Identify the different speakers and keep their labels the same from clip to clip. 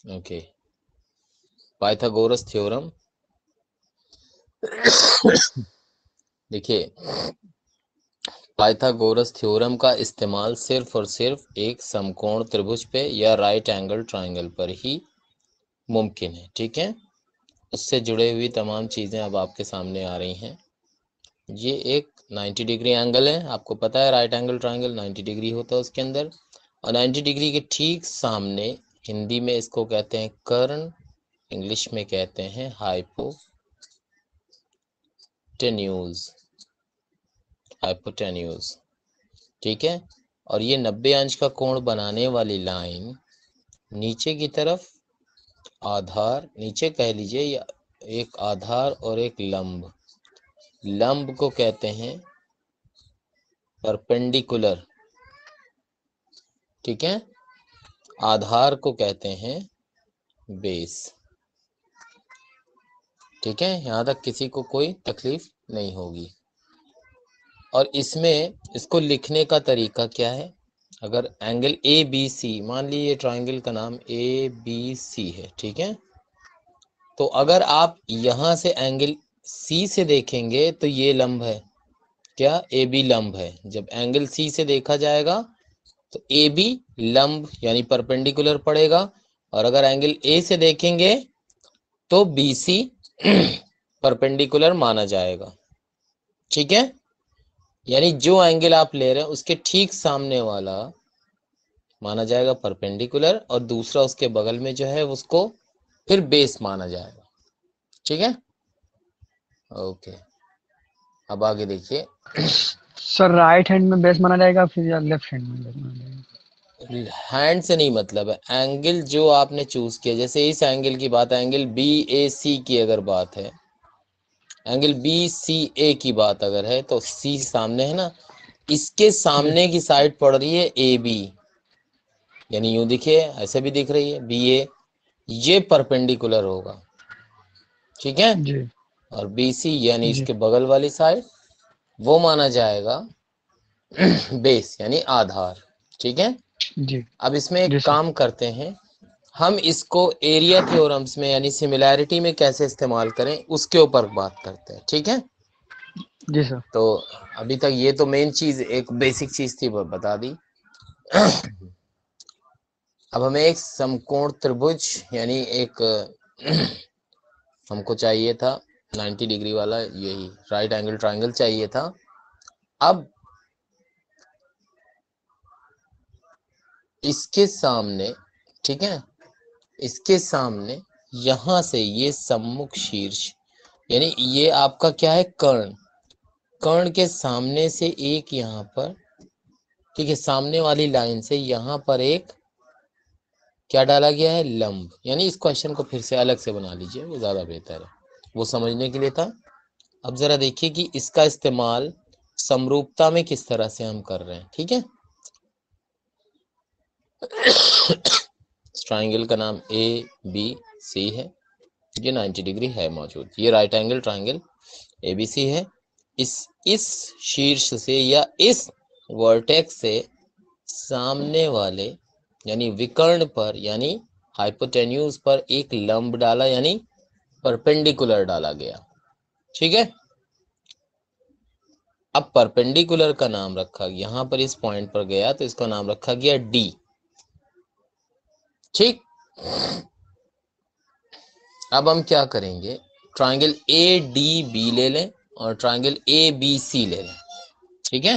Speaker 1: Okay, Pythagoras theorem. देखिए, Pythagoras theorem का इस्तेमाल सिर्फ और सिर्फ एक समकोण त्रिभुज पे या राइट एंगल ट्रायंगल पर ही मुमकिन है। ठीक है, उससे जुड़े हुई तमाम चीज़ें अब आपके सामने आ रही हैं। ये एक 90 डिग्री एंगल है, आपको पता है राइट एंगल ट्रायंगल 90 डिग्री होता है उसके अंदर, और 90 डिग्री के ठीक सामने, हिंदी में इसको कहते हैं कर्ण, इंग्लिश में कहते हैं हाइपोटेन्यूज, हाइपोटेन्यूज। ठीक है, और ये 90 अंश का कोण बनाने वाली लाइन नीचे की तरफ आधार, नीचे कह लीजिए, या एक आधार और एक लंब, लंब को कहते हैं परपेंडिकुलर। ठीक है, आधार को कहते हैं बेस। ठीक है, यहाँ तक किसी को कोई तकलीफ नहीं होगी। और इसमें इसको लिखने का तरीका क्या है, अगर एंगल ए बी सी, मान लीजिए ट्रायंगल का नाम ए बी सी है। ठीक है, तो अगर आप यहाँ से एंगल सी से देखेंगे तो ये लंब है, क्या ए बी लंब है। जब एंगल सी से देखा जाएगा तो ए बी लंब यानी परपेंडिकुलर पड़ेगा, और अगर एंगल ए से देखेंगे तो बी सी परपेंडिकुलर माना जाएगा। ठीक है, यानी जो एंगल आप ले रहे हैं उसके ठीक सामने वाला माना जाएगा परपेंडिकुलर, और दूसरा उसके बगल में जो है उसको फिर बेस माना जाएगा। ठीक है, ओके, अब आगे देखिए।
Speaker 2: सर राइट हैंड में बेस माना जाएगा फिर या लेफ्ट हैंड में बेस माना जाएगा?
Speaker 1: हैंड से नहीं मतलब है, एंगल जो आपने चूज किया, जैसे इस एंगल की बात, एंगल बी ए सी की अगर बात है, एंगल बी सी ए की बात अगर है, तो सी सामने है ना, इसके
Speaker 2: जी
Speaker 1: सामने की साइड पड़ रही है ए बी, यानी यूं दिखे, ऐसे भी दिख रही है बी ए, ये परपेंडिकुलर होगा। ठीक है,
Speaker 2: जी
Speaker 1: और बी सी यानी
Speaker 2: जी
Speaker 1: इसके बगल वाली साइड, वो माना जाएगा बेस यानी आधार। ठीक है,
Speaker 2: जी
Speaker 1: अब इसमें एक
Speaker 2: जी सर।
Speaker 1: काम करते हैं, हम इसको एरिया थ्योरम्स में यानी सिमिलैरिटी में कैसे इस्तेमाल करें उसके ऊपर बात करते हैं। ठीक है,
Speaker 2: जी सर।
Speaker 1: तो अभी तक ये तो मेन चीज, एक बेसिक चीज थी, वो बता दी। अब हमें एक समकोण त्रिभुज यानी एक हमको चाहिए था 90 डिग्री वाला, यही राइट एंगल ट्रायंगल चाहिए था। अब इसके सामने, ठीक है, इसके सामने यहां से ये सम्मुख शीर्ष, यानी ये आपका क्या है कर्ण, कर्ण के सामने से एक यहाँ पर, ठीक है, सामने वाली लाइन से यहाँ पर एक क्या डाला गया है, लंब। यानी इस क्वेश्चन को फिर से अलग से बना लीजिए, वो ज्यादा बेहतर है, वो समझने के लिए था। अब जरा देखिए कि इसका इस्तेमाल समरूपता में किस तरह से हम कर रहे हैं। ठीक है, ट्राइंगल का नाम ए बी सी है, ये 90 डिग्री है मौजूद, ये राइट एंगल ट्राइंगल एबीसी है। इस शीर्ष से या इस वर्टेक्स से सामने वाले यानी विकर्ण पर यानी हाइपोटेन्यूज पर एक लंब डाला, यानी परपेंडिकुलर डाला गया। ठीक है, अब परपेंडिकुलर का नाम रखा, यहां पर इस पॉइंट पर गया तो इसका नाम रखा गया डी। ठीक, अब हम क्या करेंगे, ट्राइंगल ए डी बी ले लें और ट्राइंगल ए बी सी ले लें। ठीक है,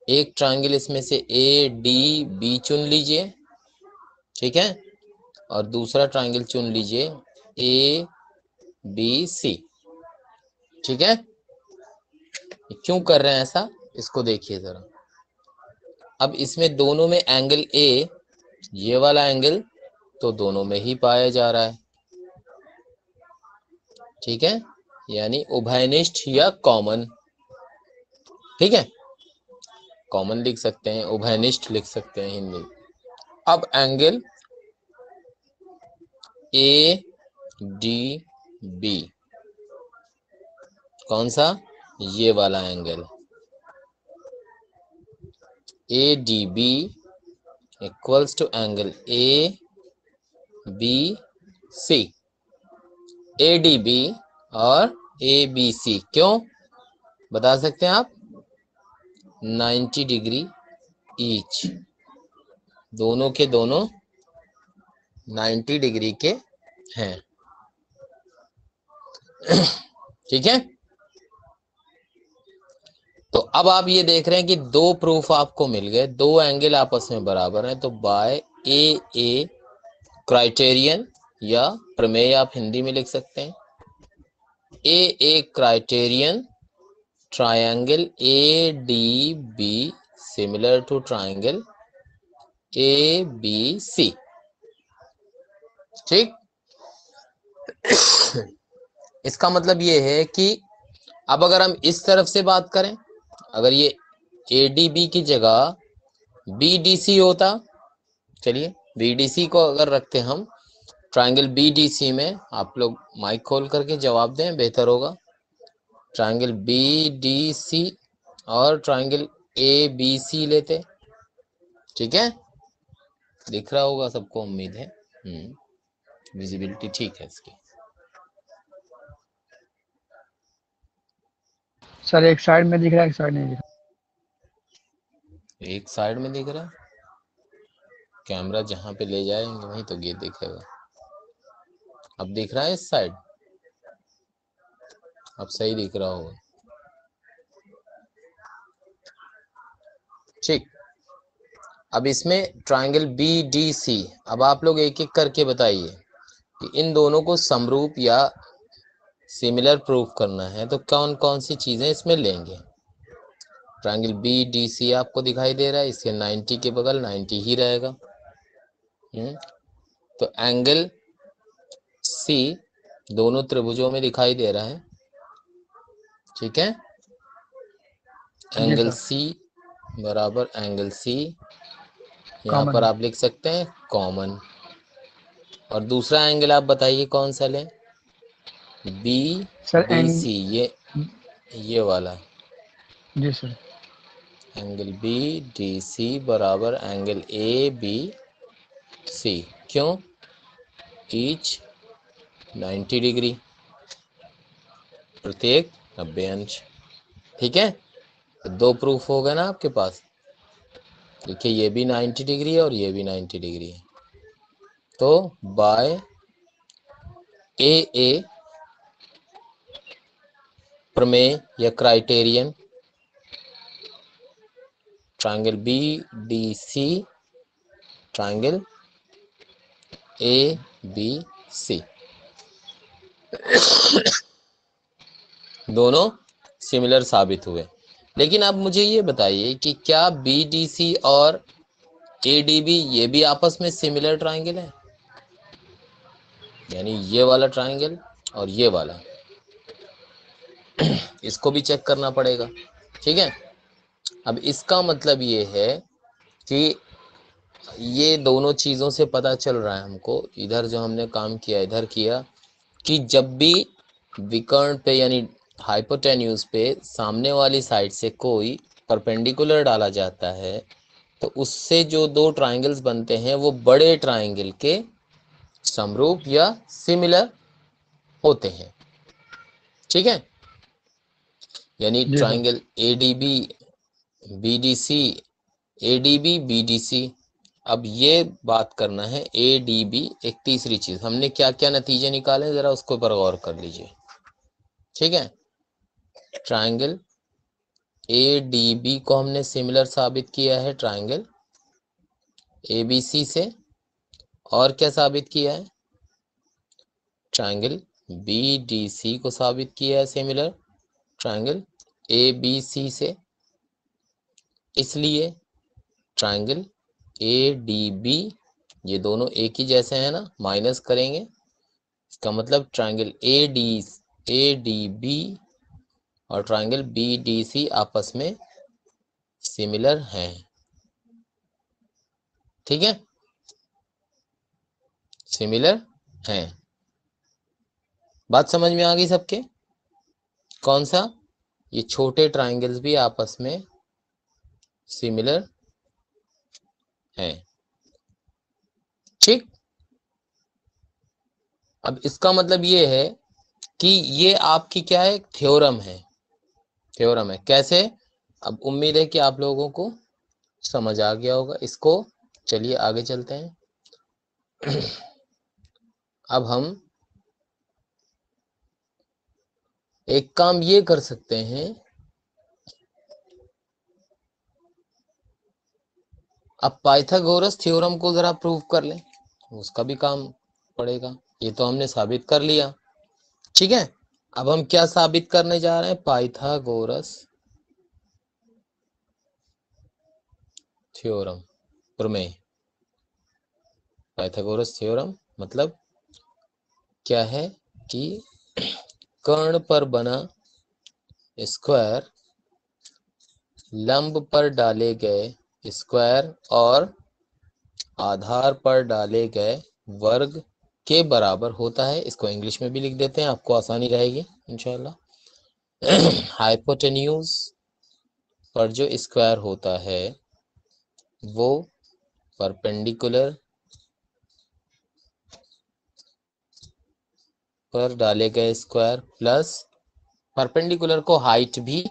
Speaker 1: एक ट्राइंगल इसमें से ए डी बी चुन लीजिए। ठीक है, और दूसरा ट्राइंगल चुन लीजिए ए बी सी। ठीक है, क्यों कर रहे हैं ऐसा, इसको देखिए जरा। अब इसमें दोनों में एंगल ए, ये वाला एंगल तो दोनों में ही पाया जा रहा है। ठीक है, यानी उभयनिष्ठ या कॉमन। ठीक है, कॉमन लिख सकते हैं, उभयनिष्ठ लिख सकते हैं हिंदी। अब एंगल ए डी बी, कौन सा, ये वाला angle A D B equals to angle A B C, A D B और ए बी सी। क्यों बता सकते हैं आप? 90 डिग्री ईच, दोनों के दोनों 90 डिग्री के हैं। ठीक है, तो अब आप ये देख रहे हैं कि दो प्रूफ आपको मिल गए, दो एंगल आपस में बराबर हैं, तो बाय ए क्राइटेरियन या प्रमेय आप हिंदी में लिख सकते हैं। A criterion triangle A D B similar to triangle A B C. ठीक, इसका मतलब ये है कि अब अगर हम इस तरफ से बात करें, अगर ये ए डी बी की जगह बी डी सी होता, चलिए बी डी सी को अगर रखते हम ट्रायंगल बी डी सी में, आप लोग माइक खोल करके जवाब दें, बेहतर होगा। ट्रायंगल बी डी सी और ट्रायंगल ए बी सी लेते। ठीक है, दिख रहा होगा सबको, उम्मीद है। विजिबिलिटी ठीक है इसकी।
Speaker 2: सर एक साइड में दिख रहा है, एक साइड नहीं दिख रहा।
Speaker 1: एक साइड में दिख रहा है, कैमरा जहां पे ले जाएंगे वहीं तो ये दिखेगा। अब दिख रहा है इस साइड, अब सही दिख रहा होगा। ठीक, अब इसमें ट्रायंगल बी डी सी, अब आप लोग एक एक करके बताइए कि इन दोनों को समरूप या सिमिलर प्रूफ करना है तो कौन कौन सी चीजें इसमें लेंगे। ट्रायंगल बी डी सी आपको दिखाई दे रहा है, इसके 90 के बगल 90 ही रहेगा। तो एंगल सी दोनों त्रिभुजों में दिखाई दे रहा है। ठीक है, एंगल सी बराबर एंगल सी, यहाँ पर आप लिख सकते हैं कॉमन। और दूसरा एंगल आप बताइए कौन सा लें? बी डी सी, ये वाला।
Speaker 2: जी sir.
Speaker 1: Angle B D C बराबर एंगल ए बी सी। क्यों? ईच 90 डिग्री, प्रत्येक 90 अंश। ठीक है, तो दो प्रूफ हो गए ना आपके पास। देखिए ये भी 90 डिग्री है और ये भी 90 डिग्री है। तो बाय ए प्रमेय या criterion triangle B D C, triangle A B C, दोनों सिमिलर साबित हुए। लेकिन अब मुझे ये बताइए कि क्या बी डी सी और ए डी बी ये भी आपस में सिमिलर ट्रायंगल है? यानी ये वाला ट्रायंगल और ये वाला, इसको भी चेक करना पड़ेगा। ठीक है, अब इसका मतलब ये है कि ये दोनों चीज़ों से पता चल रहा है हमको, इधर जो हमने काम किया इधर किया, कि जब भी विकर्ण पे यानी हाइपोटेन्यूज पे सामने वाली साइड से कोई परपेंडिकुलर डाला जाता है तो उससे जो दो ट्रायंगल्स बनते हैं वो बड़े ट्रायंगल के समरूप या सिमिलर होते हैं। ठीक है, यानी triangle A D B B D C, A D B B D C. अब ये बात करना है ए डी बी। एक तीसरी चीज, हमने क्या क्या नतीजे निकाले जरा उसको पर गौर कर लीजिए। ठीक है, ट्रायंगल ए डी बी को हमने सिमिलर साबित किया है ट्रायंगल ए बी सी से, और क्या साबित किया है? ट्रायंगल बी डी सी को साबित किया है similar triangle A B C से। इसलिए ट्रायंगल ए डी बी, ये दोनों एक ही जैसे हैं ना, माइनस करेंगे, इसका मतलब ट्रायंगल ए डी बी और ट्रायंगल बी डी सी आपस में सिमिलर हैं। ठीक है, सिमिलर हैं। बात समझ में आ गई सबके? कौन सा? ये छोटे ट्रायंगल्स भी आपस में सिमिलर हैं। अब इसका मतलब ये है कि ये आपकी क्या है, थ्योरम है, थ्योरम है। कैसे? अब उम्मीद है कि आप लोगों को समझ आ गया होगा इसको। चलिए आगे चलते हैं। अब हम एक काम ये कर सकते हैं, अब पाइथागोरस थ्योरम को जरा प्रूव कर लें, उसका भी काम पड़ेगा। ये तो हमने साबित कर लिया, ठीक है। अब हम क्या साबित करने जा रहे हैं? पाइथागोरस थ्योरम, प्रमेय। पाइथागोरस थ्योरम मतलब क्या है कि कर्ण पर बना स्क्वायर लंब पर डाले गए स्क्वायर और आधार पर डाले गए वर्ग के बराबर होता है। इसको इंग्लिश में भी लिख देते हैं, आपको आसानी रहेगी इंशाल्लाह। हाइपोटेन्यूज पर जो स्क्वायर होता है वो परपेंडिकुलर पर डाले गए स्क्वायर प्लस परपेंडिकुलर को हाइट भी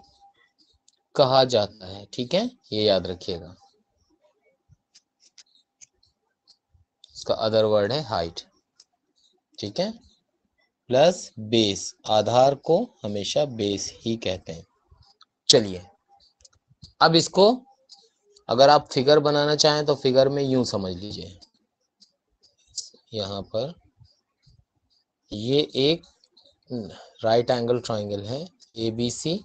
Speaker 1: कहा जाता है, ठीक है, ये याद रखिएगा। इसका अदर वर्ड है हाइट, ठीक है, प्लस बेस। आधार को हमेशा बेस ही कहते हैं। चलिए अब इसको अगर आप फिगर बनाना चाहें तो फिगर में यूं समझ लीजिए, यहाँ पर ये एक राइट एंगल ट्राइंगल है ABC,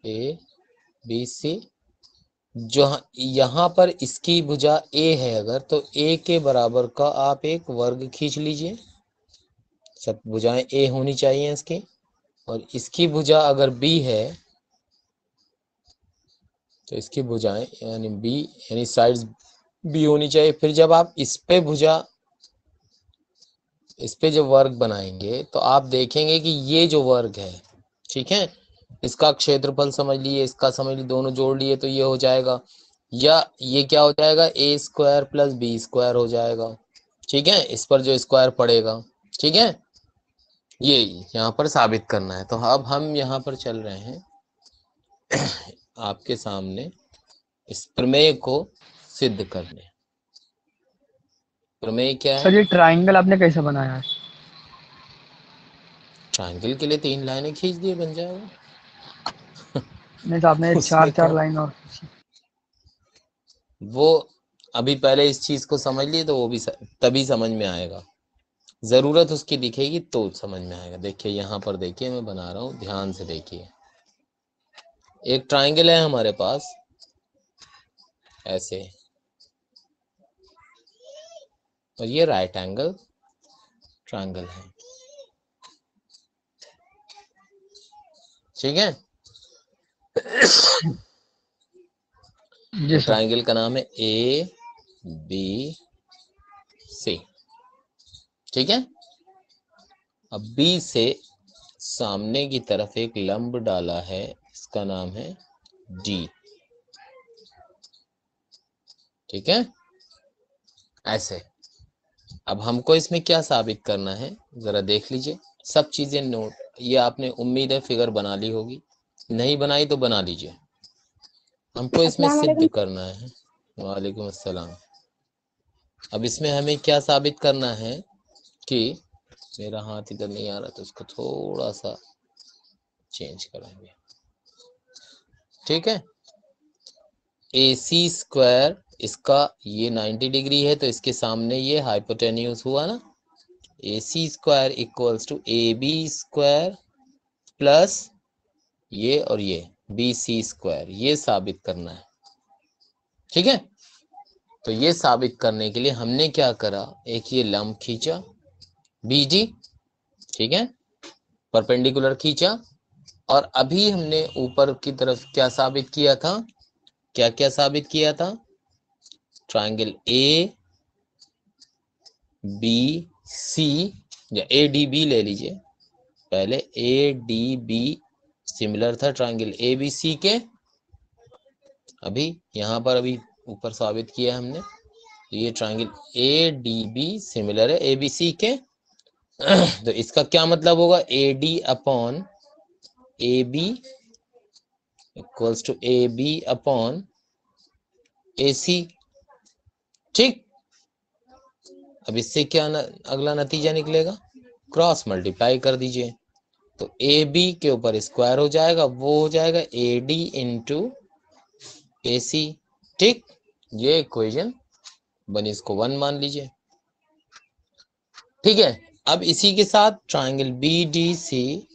Speaker 1: ABC, जो यहाँ पर इसकी भुजा A है, अगर तो A के बराबर का आप एक वर्ग खींच लीजिए। सब भुजाएं A होनी चाहिए इसकी, और इसकी भुजा अगर B है तो इसकी भुजाएं यानी B यानी साइड्स B होनी चाहिए। फिर जब आप इस पे भुजा, इस पे जो वर्ग बनाएंगे तो आप देखेंगे कि ये जो वर्ग है, ठीक है, इसका क्षेत्रफल समझ लिए, इसका समझ लिए, दोनों जोड़ लिए तो ये हो जाएगा, या ये क्या हो जाएगा, ए स्क्वायर प्लस बी स्क्वायर हो जाएगा, ठीक है, इस पर जो स्क्वायर पड़ेगा, ठीक है। ये यहाँ पर साबित करना है। तो अब हम यहाँ पर चल रहे हैं आपके सामने इस प्रमेय को सिद्ध करने। प्रमेय क्या
Speaker 2: सर
Speaker 1: है?
Speaker 2: ये ट्राइंगल आपने कैसे बनाया है?
Speaker 1: ट्राइंगल के लिए 3 लाइनें खींच दिए बन जाएगा।
Speaker 2: नहीं तो आपने चार
Speaker 1: उसमें
Speaker 2: चार
Speaker 1: क्या,
Speaker 2: लाइन और खींची।
Speaker 1: वो अभी पहले इस चीज को समझ लिए तो वो भी तभी समझ में आएगा, जरूरत उसकी दिखेगी तो समझ में आएगा। देखिए यहाँ पर देखिए, मैं बना रहा हूँ, ध्यान से देखिए। एक ट्राइंगल है हमारे पास ऐसे, और ये राइट एंगल ट्राइंगल है, ठीक है।
Speaker 2: जी
Speaker 1: ये
Speaker 2: सर।
Speaker 1: ट्राइंगल का नाम है ABC, ठीक है। अब B से सामने की तरफ एक लंब डाला है, इसका नाम है D, ठीक है, ऐसे। अब हमको इसमें क्या साबित करना है, जरा देख लीजिए, सब चीजें नोट, ये आपने उम्मीद है फिगर बना ली होगी, नहीं बनाई तो बना लीजिए। हमको इसमें सिद्ध करना है। वालेकुम अस्सलाम। अब इसमें हमें क्या साबित करना है कि, मेरा हाथ इधर नहीं आ रहा तो उसको थोड़ा सा चेंज करेंगे, ठीक है। AC स्क्वायर, इसका ये 90 डिग्री है तो इसके सामने ये हाइपोटेन्यूज हुआ ना, AC square equals to AB square plus ये और ये BC स्क्वायर, ये साबित करना है, ठीक है। तो ये साबित करने के लिए हमने क्या करा, एक ये लंब खींचा BD, ठीक है, परपेंडिकुलर खींचा, और अभी हमने ऊपर की तरफ क्या साबित किया था, क्या क्या साबित किया था, ट्राइंगल ABC या ADB ले लीजिए, पहले ADB सिमिलर था ट्राइंगल ABC के, अभी यहाँ पर अभी ऊपर साबित किया हमने, ये ट्राइंगल ADB सिमिलर है ABC के, तो इसका क्या मतलब होगा, A D upon A B equals to A B upon A C. ठीक, अब इससे क्या अगला नतीजा निकलेगा, क्रॉस मल्टीप्लाई कर दीजिए, तो ए बी के ऊपर स्क्वायर हो जाएगा, वो हो जाएगा ए डी इंटू ए सी। ठीक, ये इक्वेशन बनी, इसको 1 मान लीजिए। ठीक है, अब इसी के साथ triangle B D C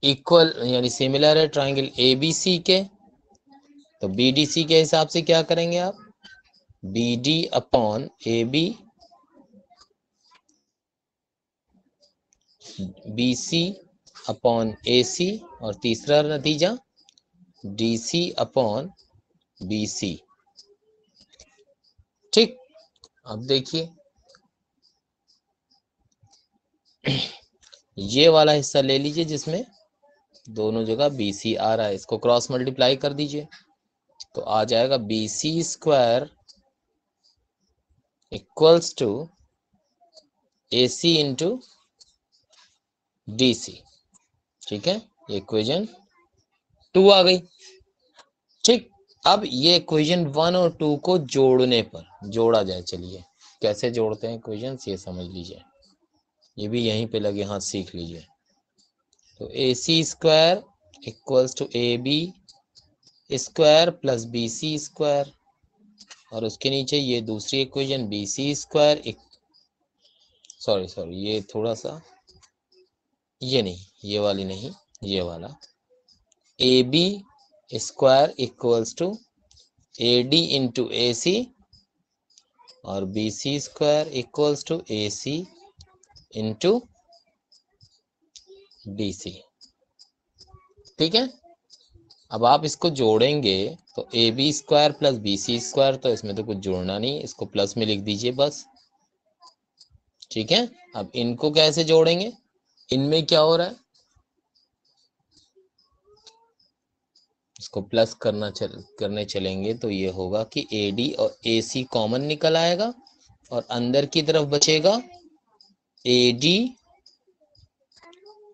Speaker 1: equal यानी सिमिलर है ट्राइंगल ए बी सी के, तो बी डी सी के हिसाब से क्या करेंगे आप, B D upon A B, B C upon A C, और तीसरा नतीजा D C upon B C. ठीक, अब देखिए ये वाला हिस्सा ले लीजिए जिसमें दोनों जगह बी सी आ रहा है, इसको क्रॉस मल्टीप्लाई कर दीजिए, तो आ जाएगा B C square equals to A C into D C. ठीक है, ये इक्वेशन 2 आ गई। ठीक, अब ये इक्वेशन 1 और 2 को जोड़ने पर जोड़ा जाए, चलिए कैसे जोड़ते हैं इक्वेशन ये समझ लीजिए, ये भी यहीं पे लगे हाथ सीख लीजिए। तो A C square equals to A B square plus B C square, और उसके नीचे ये दूसरी equation B C square, sorry ये थोड़ा सा, ये नहीं, ये वाली नहीं, ये वाला A B square equals to A D into A C, और B C square equals to A C into D C. ठीक है, अब आप इसको जोड़ेंगे तो A B square plus B C square, तो इसमें तो कुछ जोड़ना नहीं, इसको प्लस में लिख दीजिए बस। ठीक है, अब इनको कैसे जोड़ेंगे, इनमें क्या हो रहा है, इसको प्लस करने चलेंगे तो ये होगा कि ए डी और ए सी कॉमन निकल आएगा, और अंदर की तरफ बचेगा A D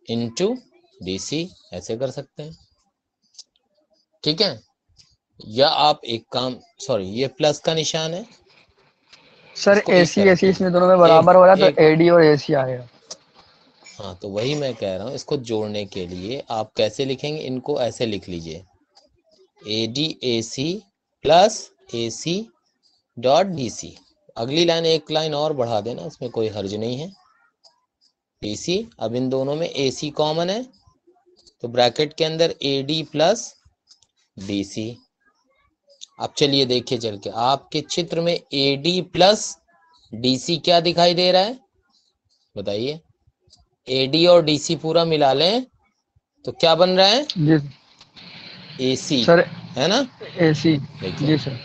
Speaker 1: into D C, ऐसे कर सकते हैं। ठीक है, या आप एक काम, सॉरी ये प्लस का निशान है
Speaker 2: सर
Speaker 1: इसको
Speaker 2: ए
Speaker 1: इस
Speaker 2: सी
Speaker 1: तरफ
Speaker 2: इसमें दोनों में बराबर हो रहा है, तो ए डी और ए सी आएगा।
Speaker 1: हाँ, तो वही मैं कह रहा हूँ, इसको जोड़ने के लिए आप कैसे लिखेंगे, इनको ऐसे लिख लीजिए A D A C plus A C dot D C, अगली लाइन एक लाइन और बढ़ा देना, उसमें कोई हर्ज नहीं है, डी सी। अब इन दोनों में ए सी कॉमन है, तो ब्रैकेट के अंदर A D plus D C. अब चलिए देखिए चल के, आपके चित्र में A D plus D C क्या दिखाई दे रहा है, बताइए। ए डी और डी सी पूरा मिला लें तो क्या बन रहा है,
Speaker 2: जी
Speaker 1: ए सी,
Speaker 2: सर,
Speaker 1: है ना,
Speaker 2: ए सी।
Speaker 1: देखिए।
Speaker 2: जी सर,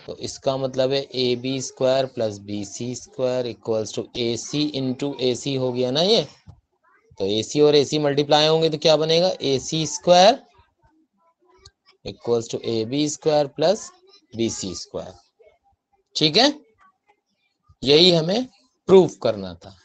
Speaker 1: तो इसका मतलब है A B square plus B C square equals to A C into A C हो गया ना ये, तो ए सी और ए सी मल्टीप्लाई होंगे तो क्या बनेगा, A C square equals to A B square plus B C square. ठीक है, यही हमें प्रूफ करना था।